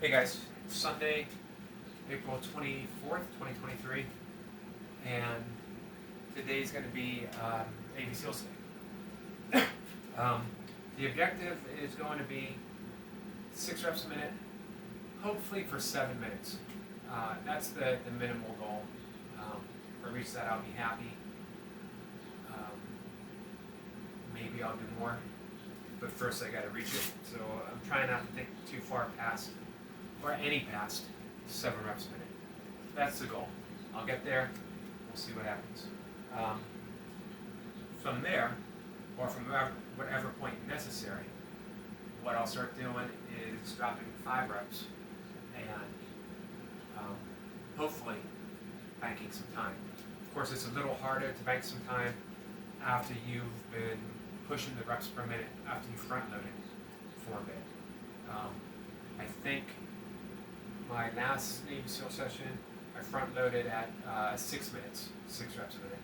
Hey guys, it's Sunday, April 24th, 2023, and today's going to be Navy SEALs Day. The objective is going to be 6 reps a minute, hopefully for 7 minutes. That's the minimal goal. If I reach that, I'll be happy. Maybe I'll do more, but first I got to reach it. So I'm trying not to think too far past, or any past, 7 reps a minute. That's the goal. I'll get there. We'll see what happens. From there, or from whatever point necessary, what I'll start doing is dropping 5 reps and hopefully banking some time. Of course, it's a little harder to bank some time after you've been pushing the reps per minute, after you front loaded for a bit. I think my last Navy SEAL session, I front loaded at 6 minutes, 6 reps a minute.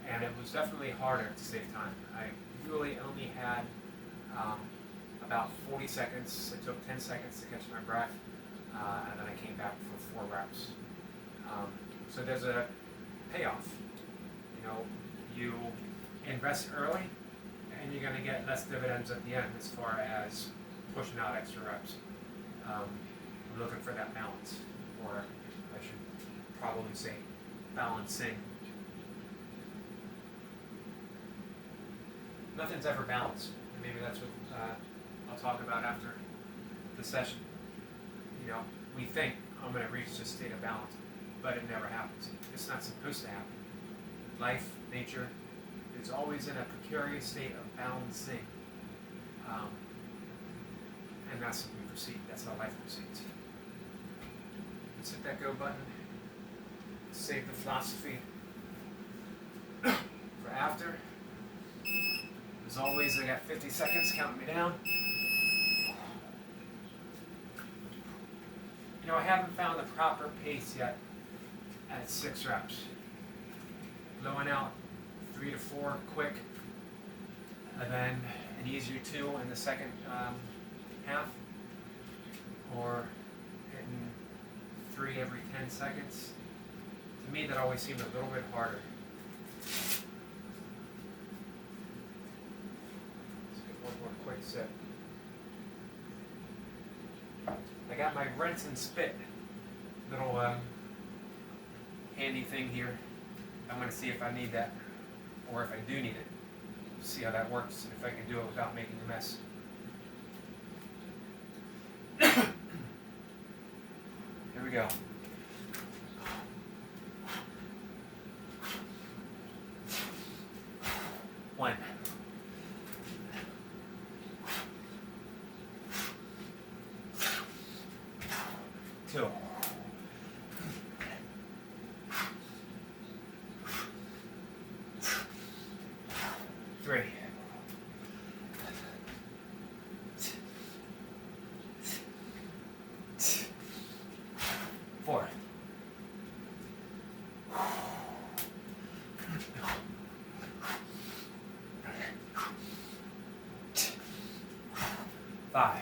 And it was definitely harder to save time. I really only had about 40 seconds. It took 10 seconds to catch my breath, and then I came back for 4 reps. So there's a payoff. You know, you invest early, and you're going to get less dividends at the end as far as pushing out extra reps. I'm looking for that balance, or I should probably say balancing. Nothing's ever balanced, and maybe that's what I'll talk about after the session. You know, we think I'm going to reach this state of balance, but it never happens. It's not supposed to happen. Life, nature, is always in a precarious state of balancing, and that's what we proceed. That's how life proceeds. Let's hit that go button. Save the philosophy for after. As always, I got 50 seconds counting me down. You know, I haven't found the proper pace yet at 6 reps. Blowing out 3 to 4 quick, and then an easier 2 in the second half, or hitting 3 every 10 seconds. To me, that always seemed a little bit harder. Quick sip. I got my rinse and spit little handy thing here. I'm going to see if I need that, or if I do need it. See how that works, and if I can do it without making a mess. Here we go. One. 2. 3. 4. 5.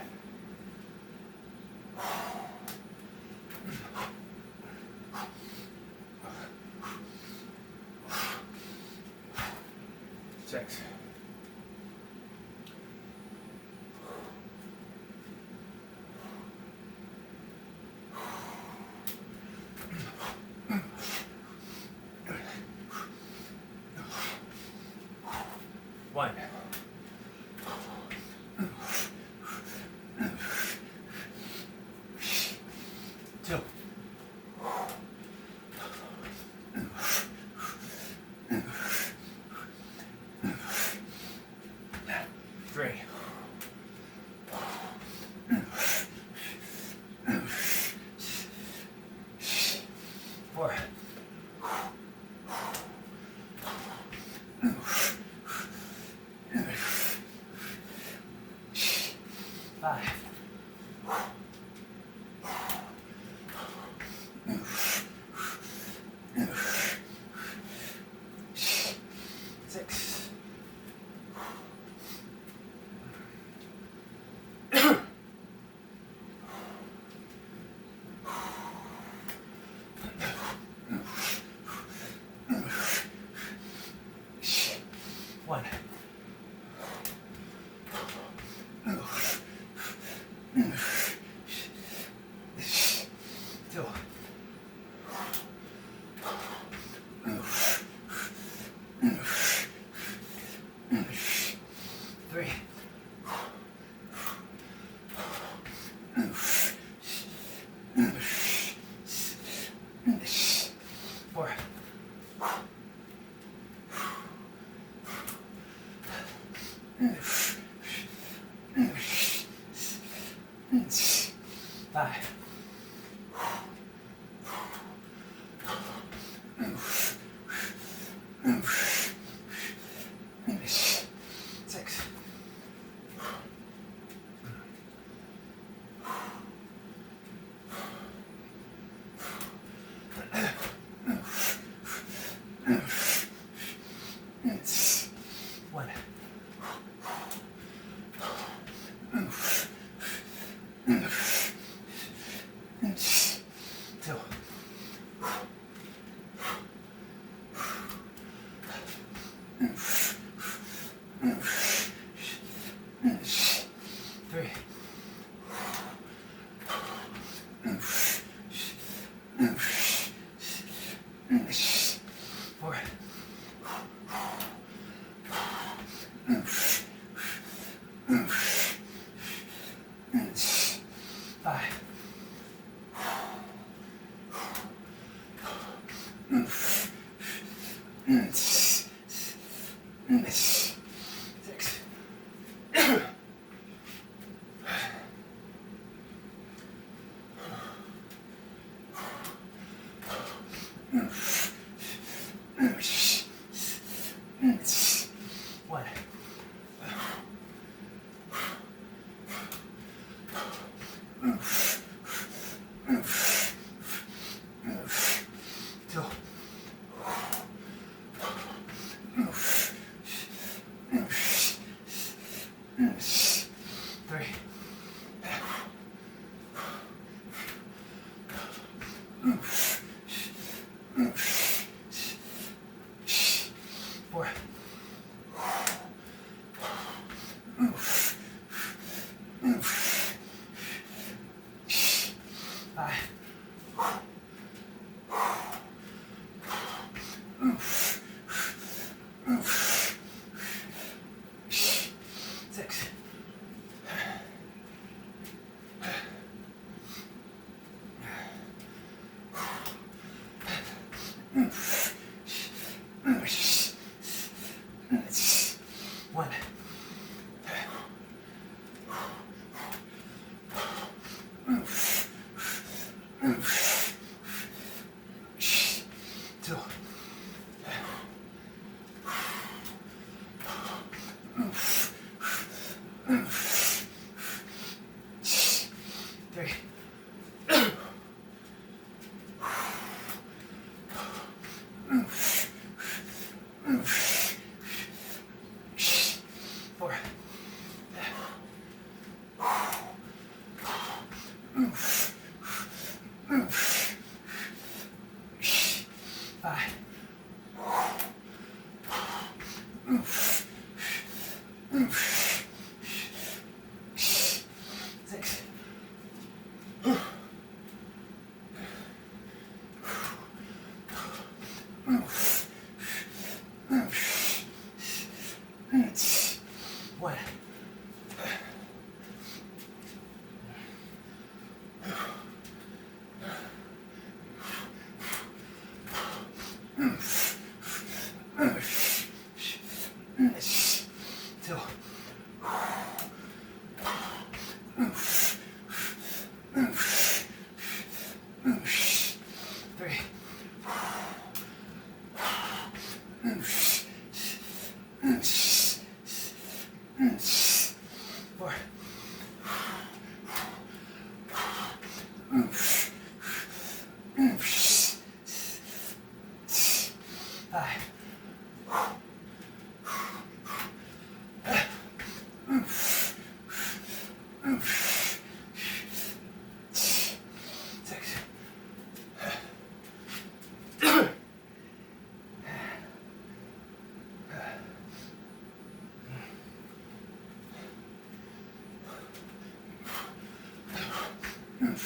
One.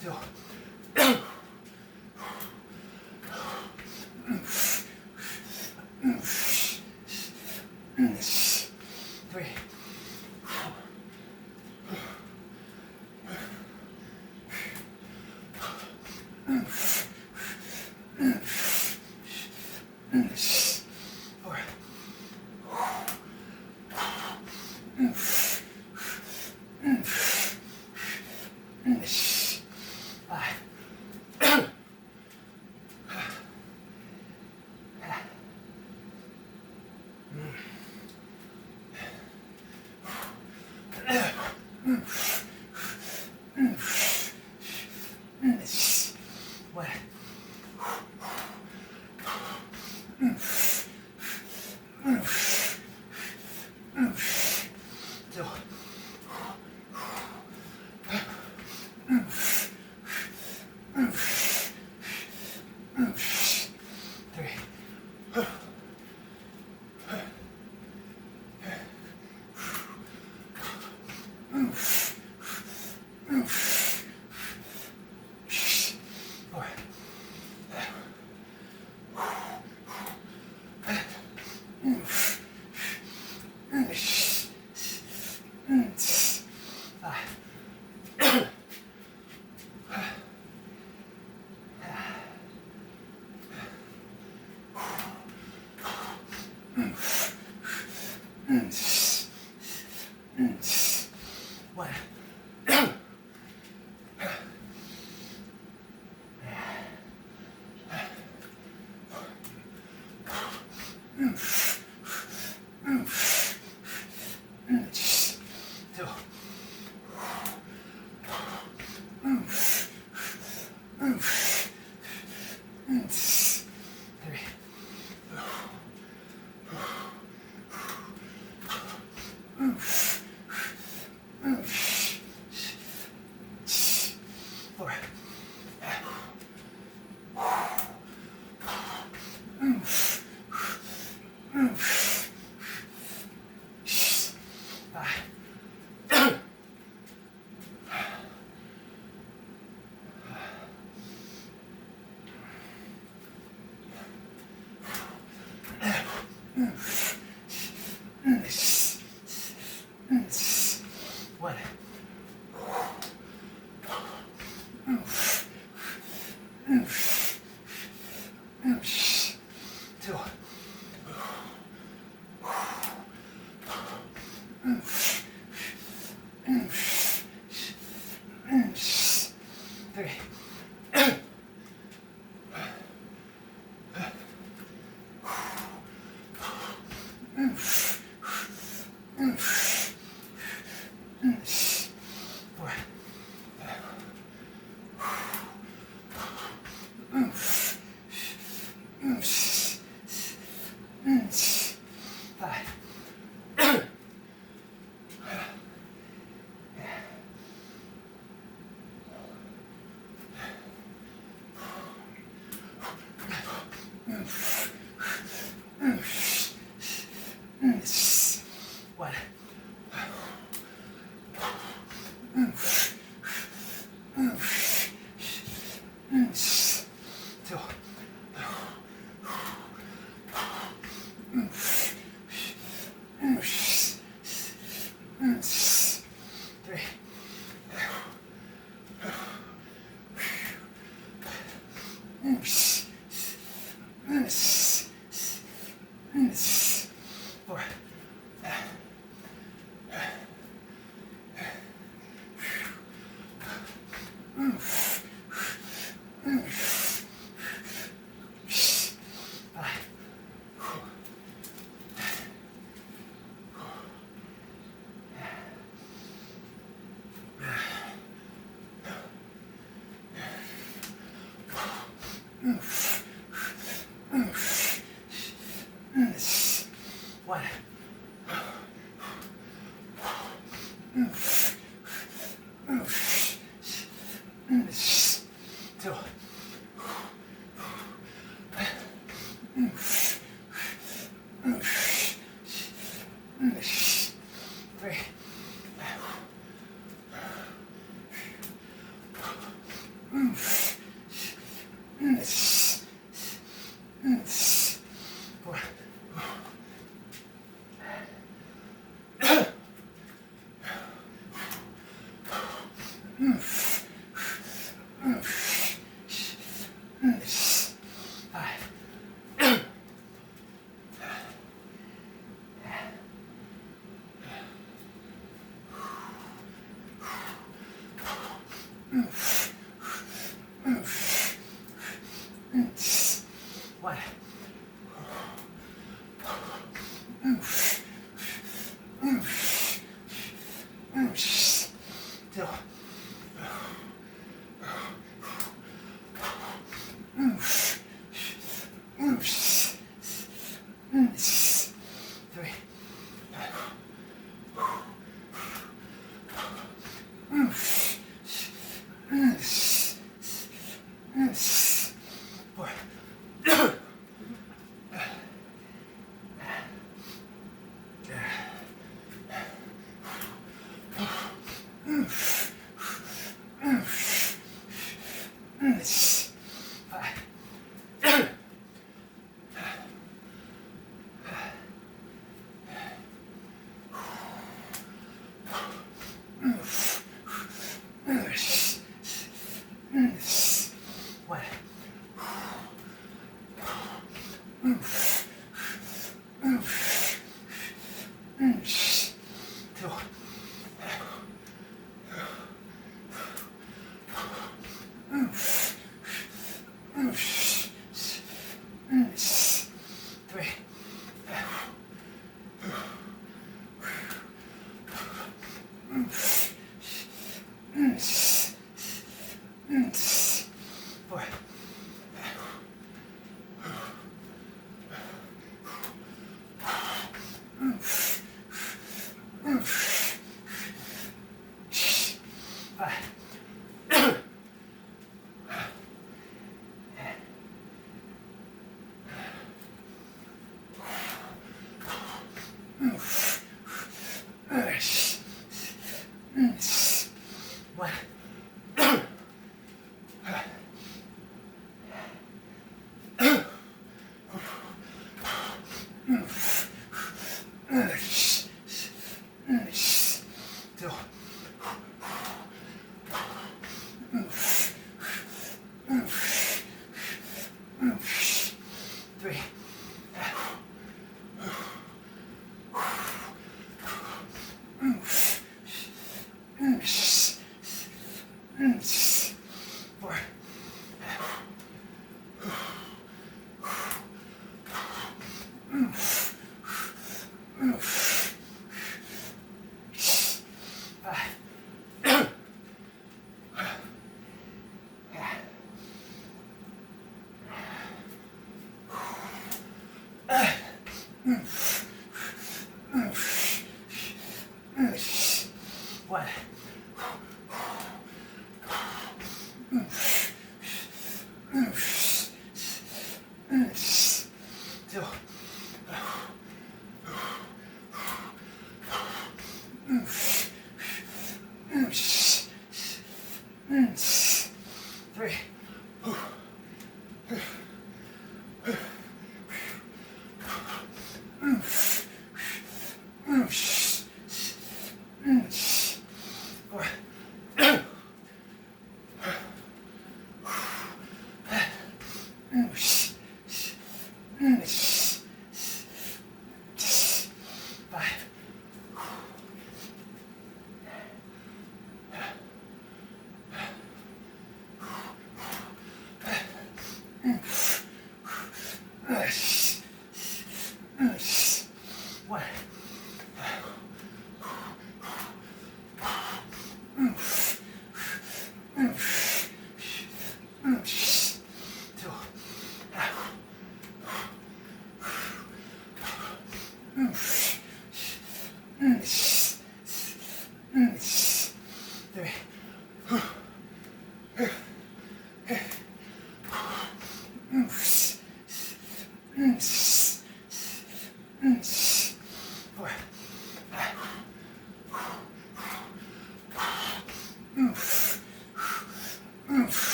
Two. Three. Four. Five. One. Two. Three. Four. Five. One. Two. Three. Four. Five. One. Two. Three. Four. Five. One. Two. Three. Four. Five. One. Two.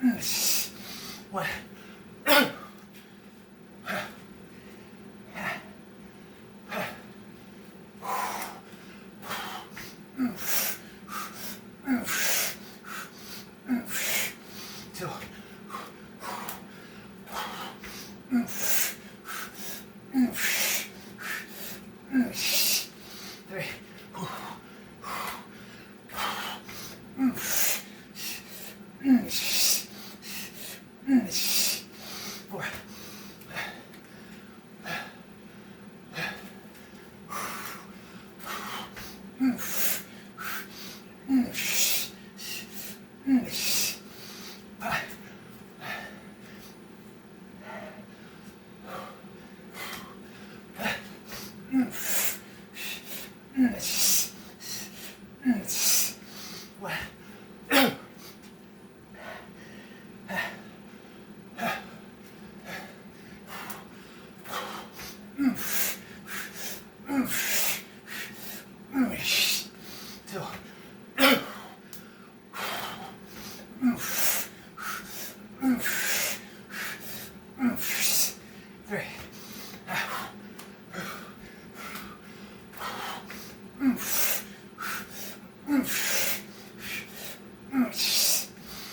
One. Two. Three. Four. Three.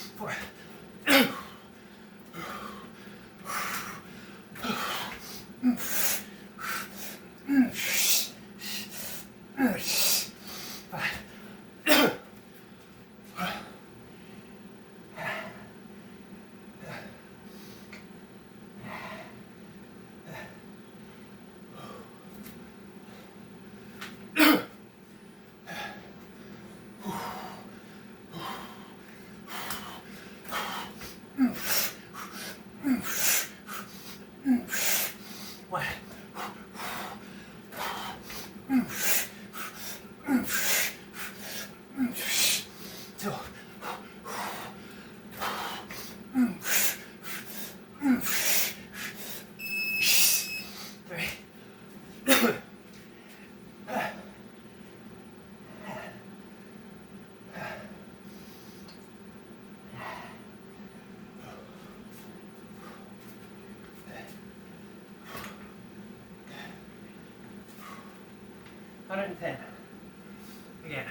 Four. Five. One. Two. Three. $110. Again.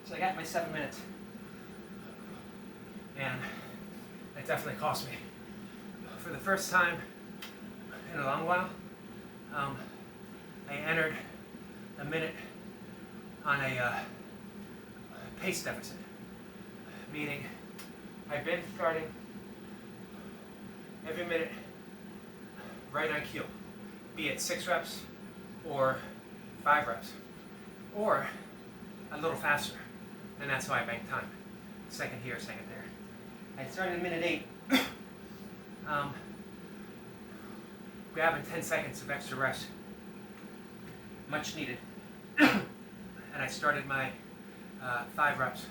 So I got my 7 minutes. And it definitely cost me. For the first time in a long while, I entered a minute on a pace deficit, meaning I've been starting every minute right on cue, be it 6 reps or 5 reps, or a little faster, and that's how I bank time. Second here, second there. I started at minute 8. Grabbing 10 seconds of extra rest, much needed, and I started my 5 reps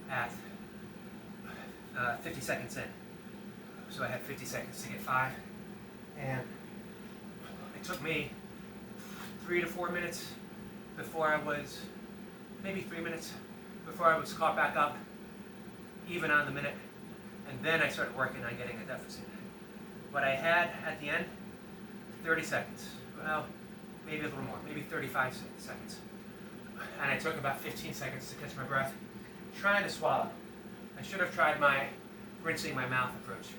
at 50 seconds in. So I had 50 seconds to get 5, and it took me 3 to 4 minutes before I was, maybe 3 minutes, before I was caught back up, even on the minute, and then I started working on getting a deficit. What I had at the end, 30 seconds. Well, maybe a little more, maybe 35 seconds. And I took about 15 seconds to catch my breath, trying to swallow. I should have tried my rinsing my mouth approach.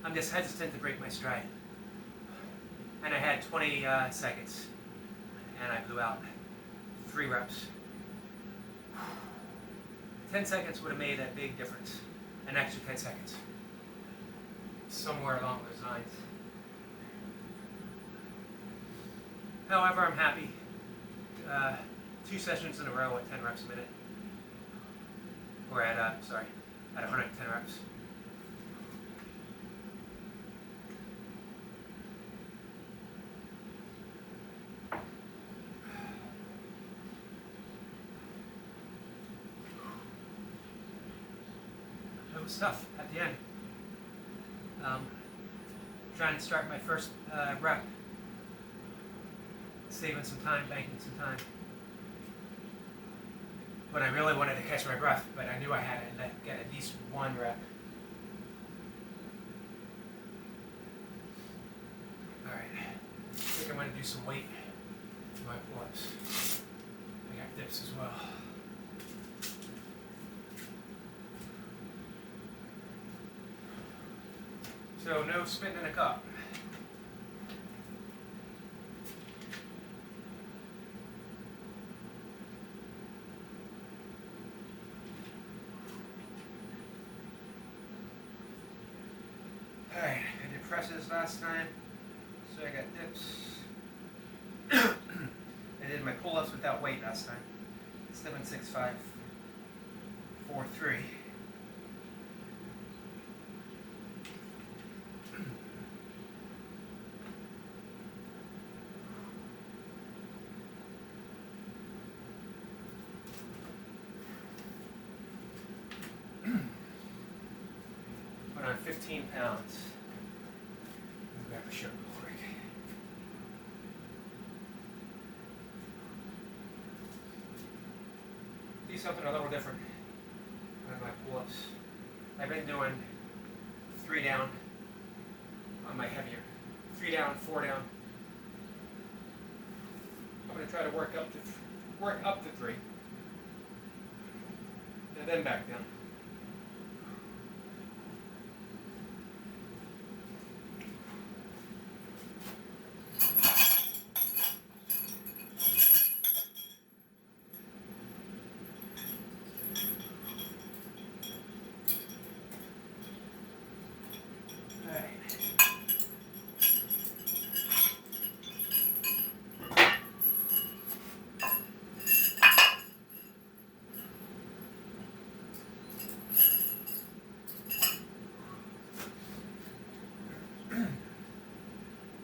I'm just hesitant to break my stride. And I had 20 seconds, and I blew out 3 reps. 10 seconds would have made a big difference, an extra 10 seconds. Somewhere along those lines. However, I'm happy. 2 sessions in a row at 10 reps a minute. Or at 110 reps. was tough at the end. Trying to start my first rep, saving some time, banking some time. But I really wanted to catch my breath, but I knew I had to get at least one rep. Alright, I think I'm going to do some weight for my pull-ups. I got dips as well. So no spitting in a cup. Alright, I did presses last time, so I got dips. I did my pull-ups without weight last time. 7, 6, 5, 4, 3. Put on 15 pounds. I'll grab a shirt real quick. Do something a little different on my pull-ups. I've been doing 3 down on my heavier. 3 down, 4 down. I'm going to try to work up to 3, and then back down.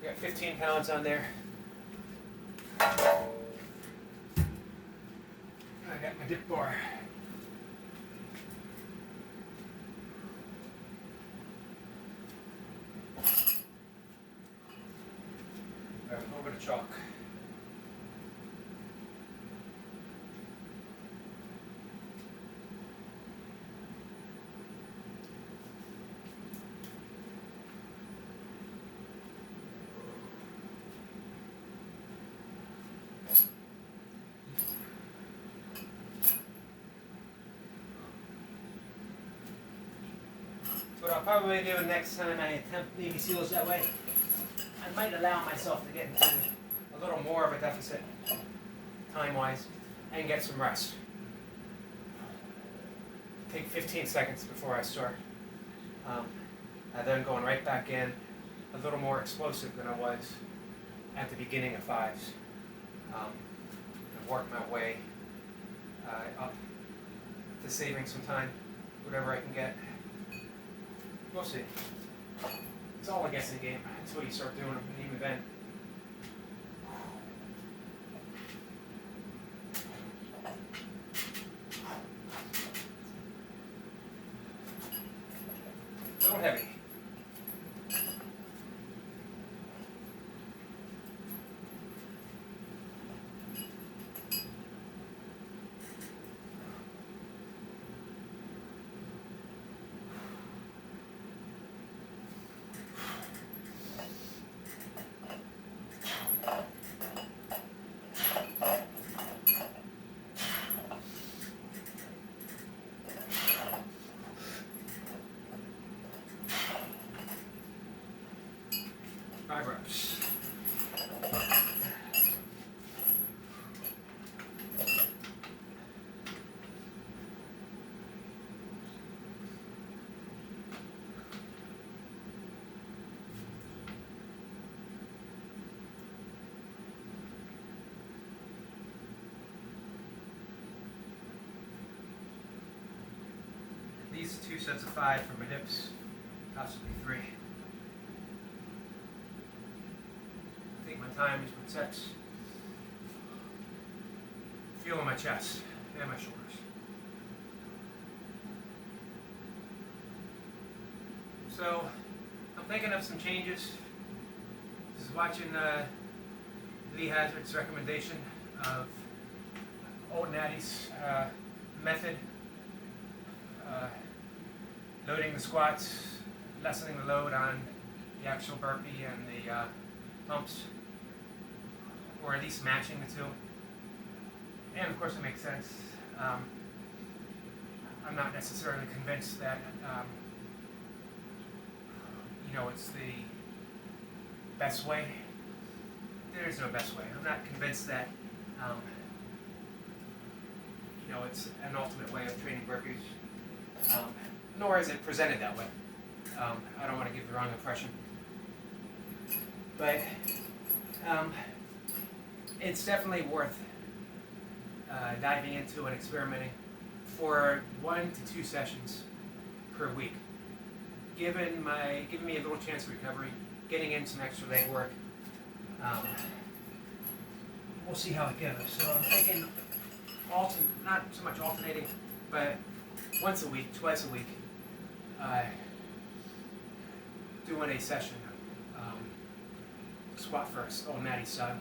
Got 15 pounds on there. I got my dip bar. Grab a little bit of chalk. What I'll probably do next time I attempt Navy SEALs that way, I might allow myself to get into a little more of a deficit, time-wise, and get some rest. Take 15 seconds before I start. And then going right back in, a little more explosive than I was at the beginning of 5s. And work my way up to saving some time, whatever I can get. We'll see. It's all a guessing game until you start doing a team event. A little heavy. Five reps. These 2 sets of 5 for my dips, possibly 3. Take my time between sets. Feeling my chest and my shoulders. So I'm thinking of some changes. Just watching Lee Hazard's recommendation of Old Natty's method, loading the squats, lessening the load on the actual burpee and the pumps, or at least matching the two. And of course it makes sense. I'm not necessarily convinced that it's the best way. There is no best way. I'm not convinced that it's an ultimate way of training burpees, nor is it presented that way. I don't want to give the wrong impression, but it's definitely worth diving into and experimenting for 1 to 2 sessions per week. Giving me a little chance of recovery, getting in some extra leg work. We'll see how it goes. So I'm thinking not so much alternating, but once a week, twice a week, doing a session, squat first, Old Natty style.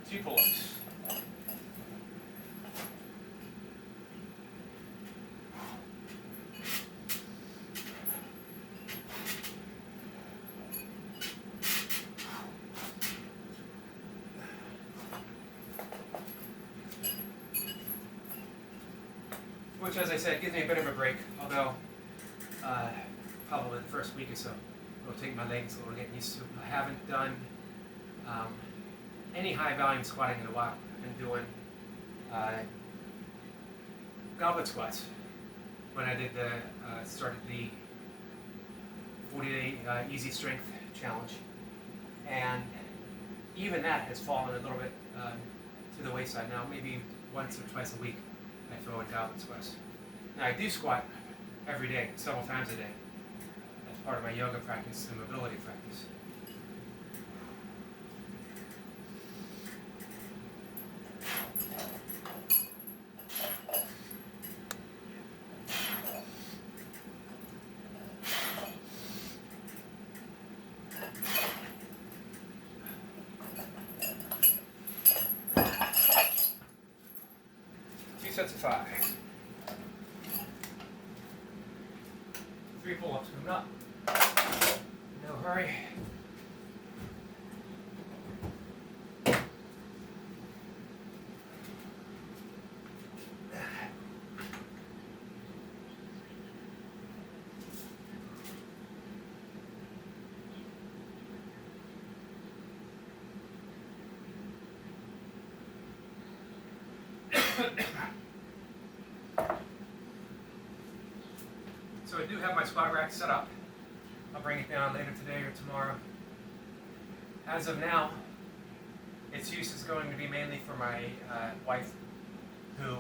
2 pull-ups. Which, as I said, gives me a bit of a break, although probably the first week or so it'll take my legs a little getting used to. I haven't done any high volume squatting in a while. I've been doing goblet squats when I did started the 40-day easy strength challenge, and even that has fallen a little bit to the wayside now. Maybe once or twice a week I throw in goblet squats. Now I do squat every day, several times a day, as part of my yoga practice and mobility practice. Sets of 5. 3 pull-ups coming up. No hurry. So I do have my squat rack set up. I'll bring it down later today or tomorrow. As of now, its use is going to be mainly for my wife, who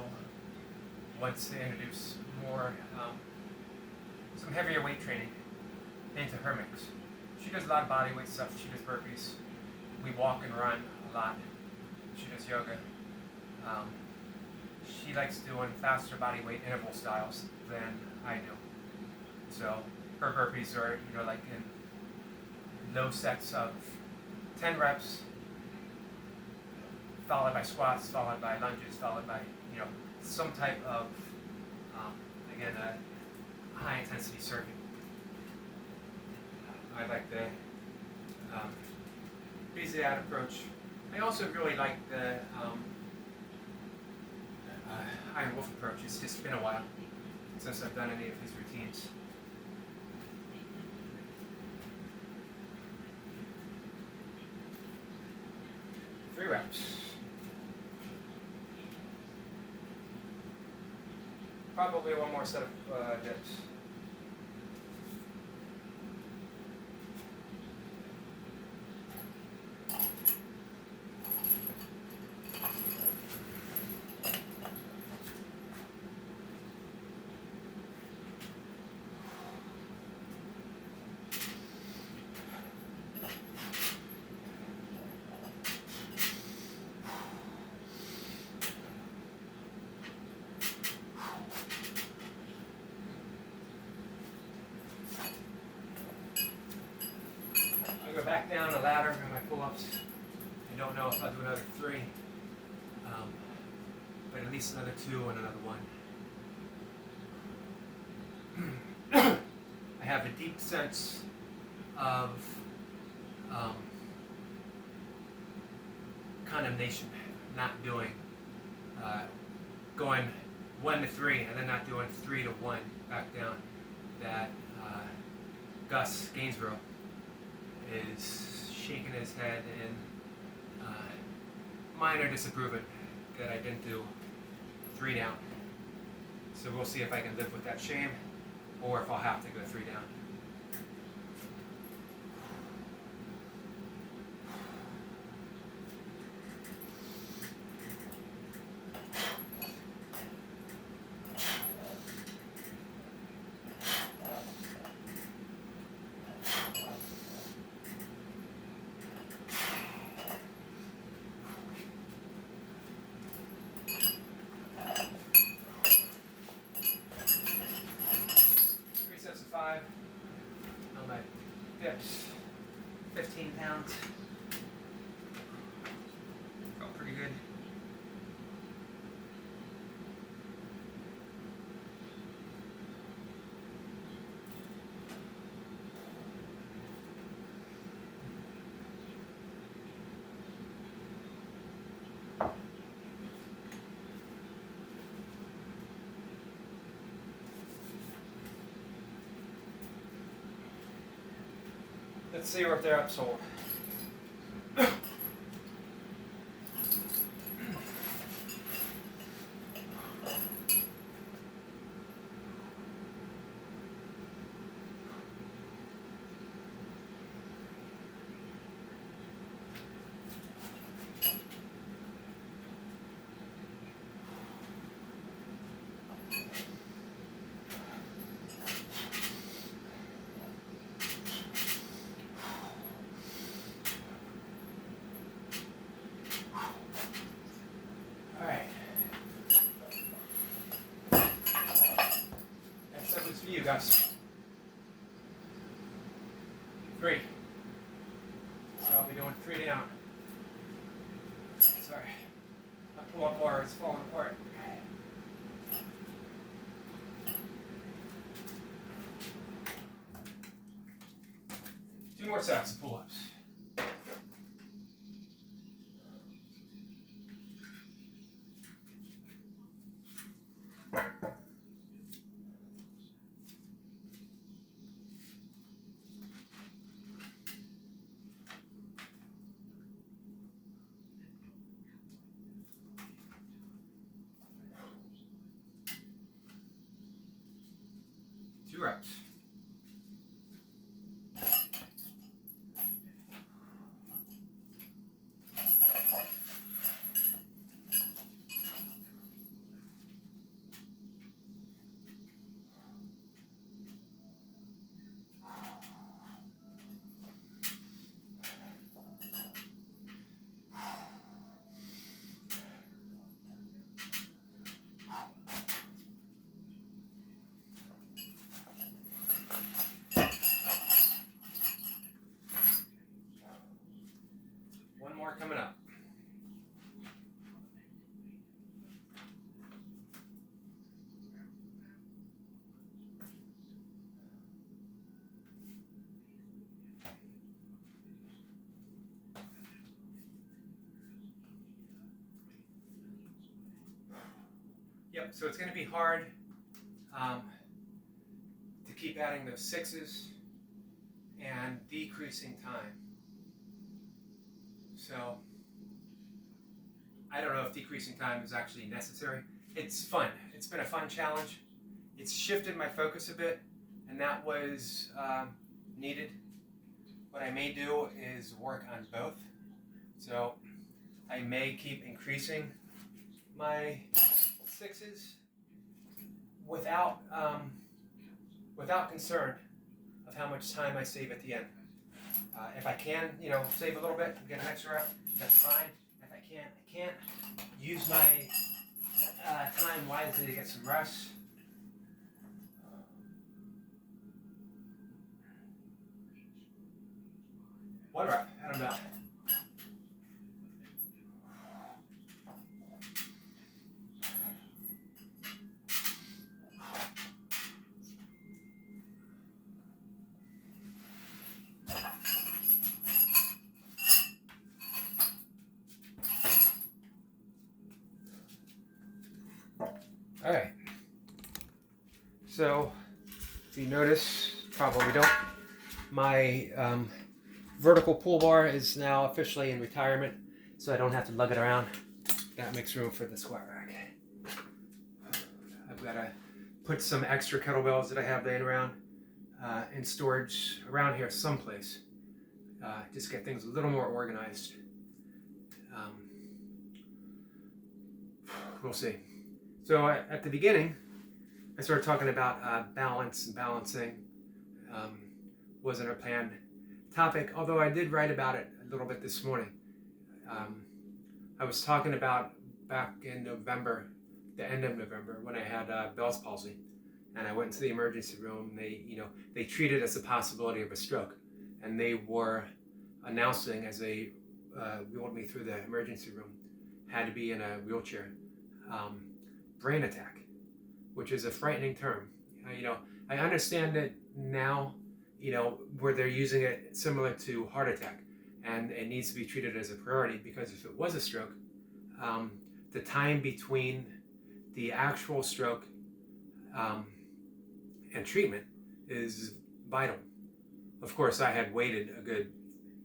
wants to introduce more, some heavier weight training into her mix. She does a lot of body weight stuff. She does burpees. We walk and run a lot. She does yoga. She likes doing faster body weight interval styles than I do. So her burpees are, like in low sets of 10 reps, followed by squats, followed by lunges, followed by, some type of, again, a high intensity circuit. I like the easy out approach. I also really like the Iron Wolf approach. It's just been a while since I've done any of his routines. Three reps. Probably one more set of dips. pull-ups. I don't know if I'll do another 3, but at least another 2 and another 1. I have a deep sense of condemnation, not doing, going 1 to 3 and then not doing 3 to 1 back down. That Gus Gainsborough is shaking his head in minor disapproval that I didn't do 3 down. So we'll see if I can live with that shame or if I'll have to go 3 down. On my dips, 15 pounds. Felt pretty good. Let's see if they're upsold. 2 guys. 3. So I'll be doing 3 down. Sorry. My pull-up bar is falling apart. Two more sets of pull-ups. Two reps. One more coming up. Yep, so it's going to be hard to keep adding those 6s and decreasing time. So I don't know if decreasing time is actually necessary. It's fun. It's been a fun challenge. It's shifted my focus a bit, and that was needed. What I may do is work on both. So I may keep increasing my 6s without concern of how much time I save at the end. If I can, save a little bit and get an extra rep, that's fine. If I can't, I can't. Use my time wisely to get some rest. One rep, and I'm done. All right. So, if you notice, probably don't, my vertical pull bar is now officially in retirement, so I don't have to lug it around. That makes room for the squat rack. I've got to put some extra kettlebells that I have laying around in storage around here someplace. Just get things a little more organized. We'll see. So at the beginning, I started talking about balance and balancing. Wasn't a planned topic, although I did write about it a little bit this morning. I was talking about back in November, the end of November, when I had Bell's palsy, and I went to the emergency room. They treated as a possibility of a stroke, and they were announcing as they wheeled me through the emergency room, had to be in a wheelchair, brain attack, which is a frightening term. I understand it now, where they're using it similar to heart attack, and it needs to be treated as a priority, because if it was a stroke, the time between the actual stroke and treatment is vital. Of course, I had waited a good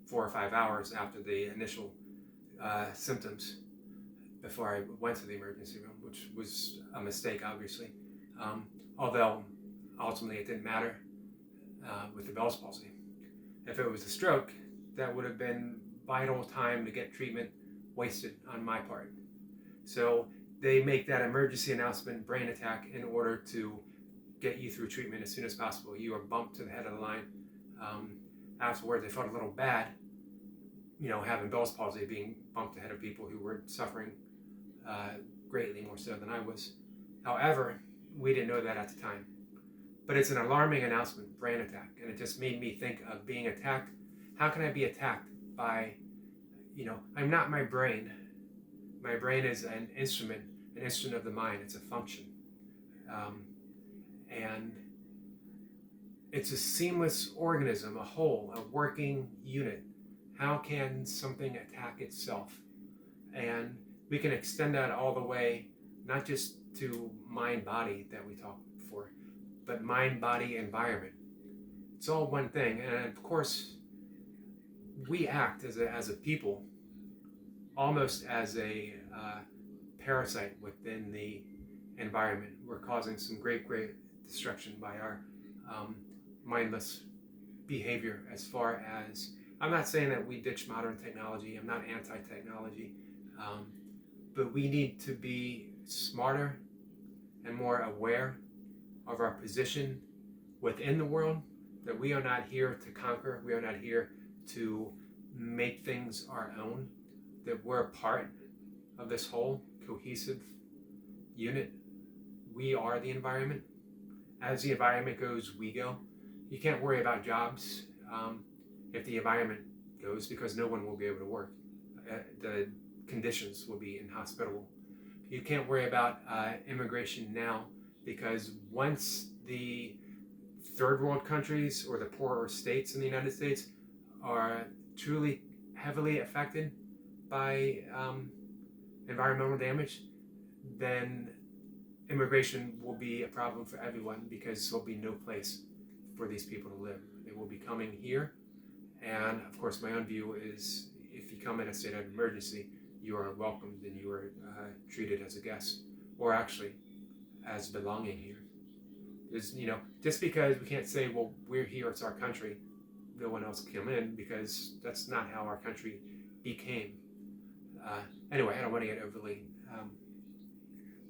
4 or 5 hours after the initial symptoms before I went to the emergency room, which was a mistake, obviously. Although ultimately it didn't matter with the Bell's palsy. If it was a stroke, that would have been vital time to get treatment wasted on my part. So they make that emergency announcement, brain attack, in order to get you through treatment as soon as possible. You are bumped to the head of the line. Afterwards, I felt a little bad, having Bell's palsy, being bumped ahead of people who were suffering greatly more so than I was. However, we didn't know that at the time. But it's an alarming announcement, brain attack, and it just made me think of being attacked. How can I be attacked by, I'm not my brain. My brain is an instrument of the mind. It's a function. And it's a seamless organism, a whole, a working unit. How can something attack itself? And we can extend that all the way, not just to mind-body that we talked before, but mind-body environment. It's all one thing. And of course, we act as a people almost as a parasite within the environment. We're causing some great destruction by our mindless behavior. As far as, I'm not saying that we ditch modern technology, I'm not anti-technology, but we need to be smarter and more aware of our position within the world, that we are not here to conquer, we are not here to make things our own, that we're a part of this whole cohesive unit. We are the environment. As the environment goes, we go. You can't worry about jobs if the environment goes, because no one will be able to work. The conditions will be inhospitable. You can't worry about immigration now, because once the third world countries or the poorer states in the United States are truly heavily affected by environmental damage, then immigration will be a problem for everyone, because there'll be no place for these people to live. They will be coming here, and of course my own view is, if you come in a state of emergency, you are welcomed and you are treated as a guest, or actually as belonging here. There's, just because we can't say, well, we're here, it's our country, no one else can come in, because that's not how our country became. Anyway, I don't want to get overly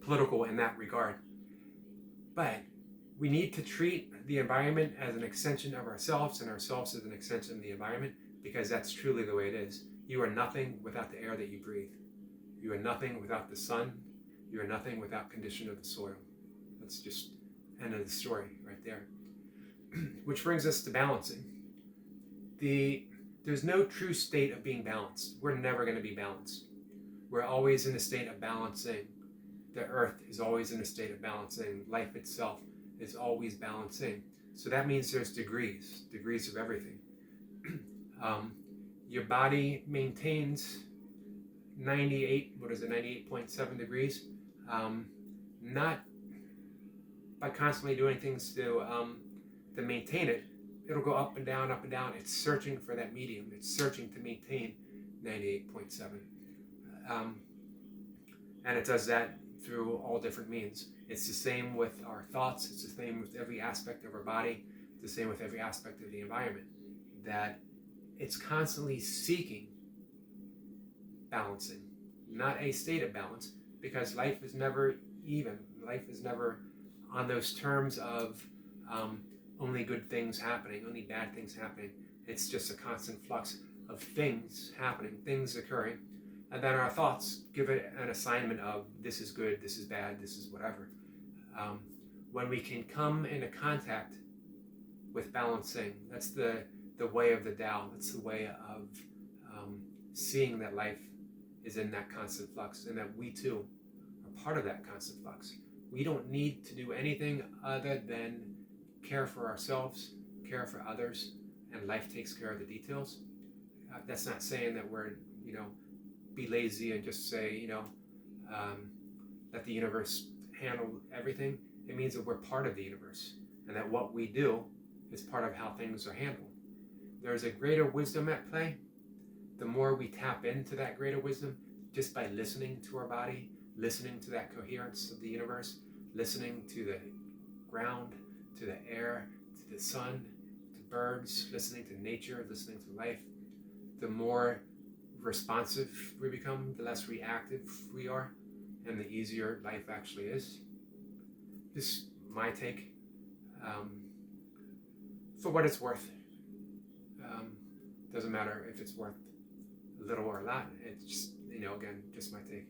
political in that regard. But we need to treat the environment as an extension of ourselves, and ourselves as an extension of the environment, because that's truly the way it is. You are nothing without the air that you breathe. You are nothing without the sun. You are nothing without condition of the soil. That's just end of the story right there. Which brings us to balancing. There's no true state of being balanced. We're never going to be balanced. We're always in a state of balancing. The earth is always in a state of balancing. Life itself is always balancing. So that means there's degrees of everything. Your body maintains 98.7 degrees, not by constantly doing things to maintain it, it'll go up and down, up and down. It's searching for that medium. It's searching to maintain 98.7. And it does that through all different means. It's the same with our thoughts. It's the same with every aspect of our body. It's the same with every aspect of the environment. That it's constantly seeking balancing, not a state of balance, because life is never even. Life is never on those terms of only good things happening, only bad things happening. It's just a constant flux of things happening, things occurring, and then our thoughts give it an assignment of this is good, this is bad, this is whatever. When we can come into contact with balancing, that's the way of the Tao. That's the way of seeing that life is in that constant flux, and that we too are part of that constant flux. We don't need to do anything other than care for ourselves, care for others, and life takes care of the details. That's not saying that we're, be lazy and just say, let the universe handle everything. It means that we're part of the universe, and that what we do is part of how things are handled. There's a greater wisdom at play. The more we tap into that greater wisdom, just by listening to our body, listening to that coherence of the universe, listening to the ground, to the air, to the sun, to birds, listening to nature, listening to life, the more responsive we become, the less reactive we are, and the easier life actually is. Just my take. For what it's worth. Doesn't matter if it's worth little or a lot. It's just, again, just my take.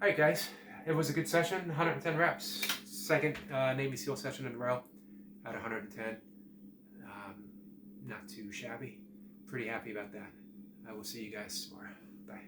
All right, guys. It was a good session. 110 reps. Second Navy SEAL session in a row at 110. Not too shabby. Pretty happy about that. I will see you guys tomorrow. Bye.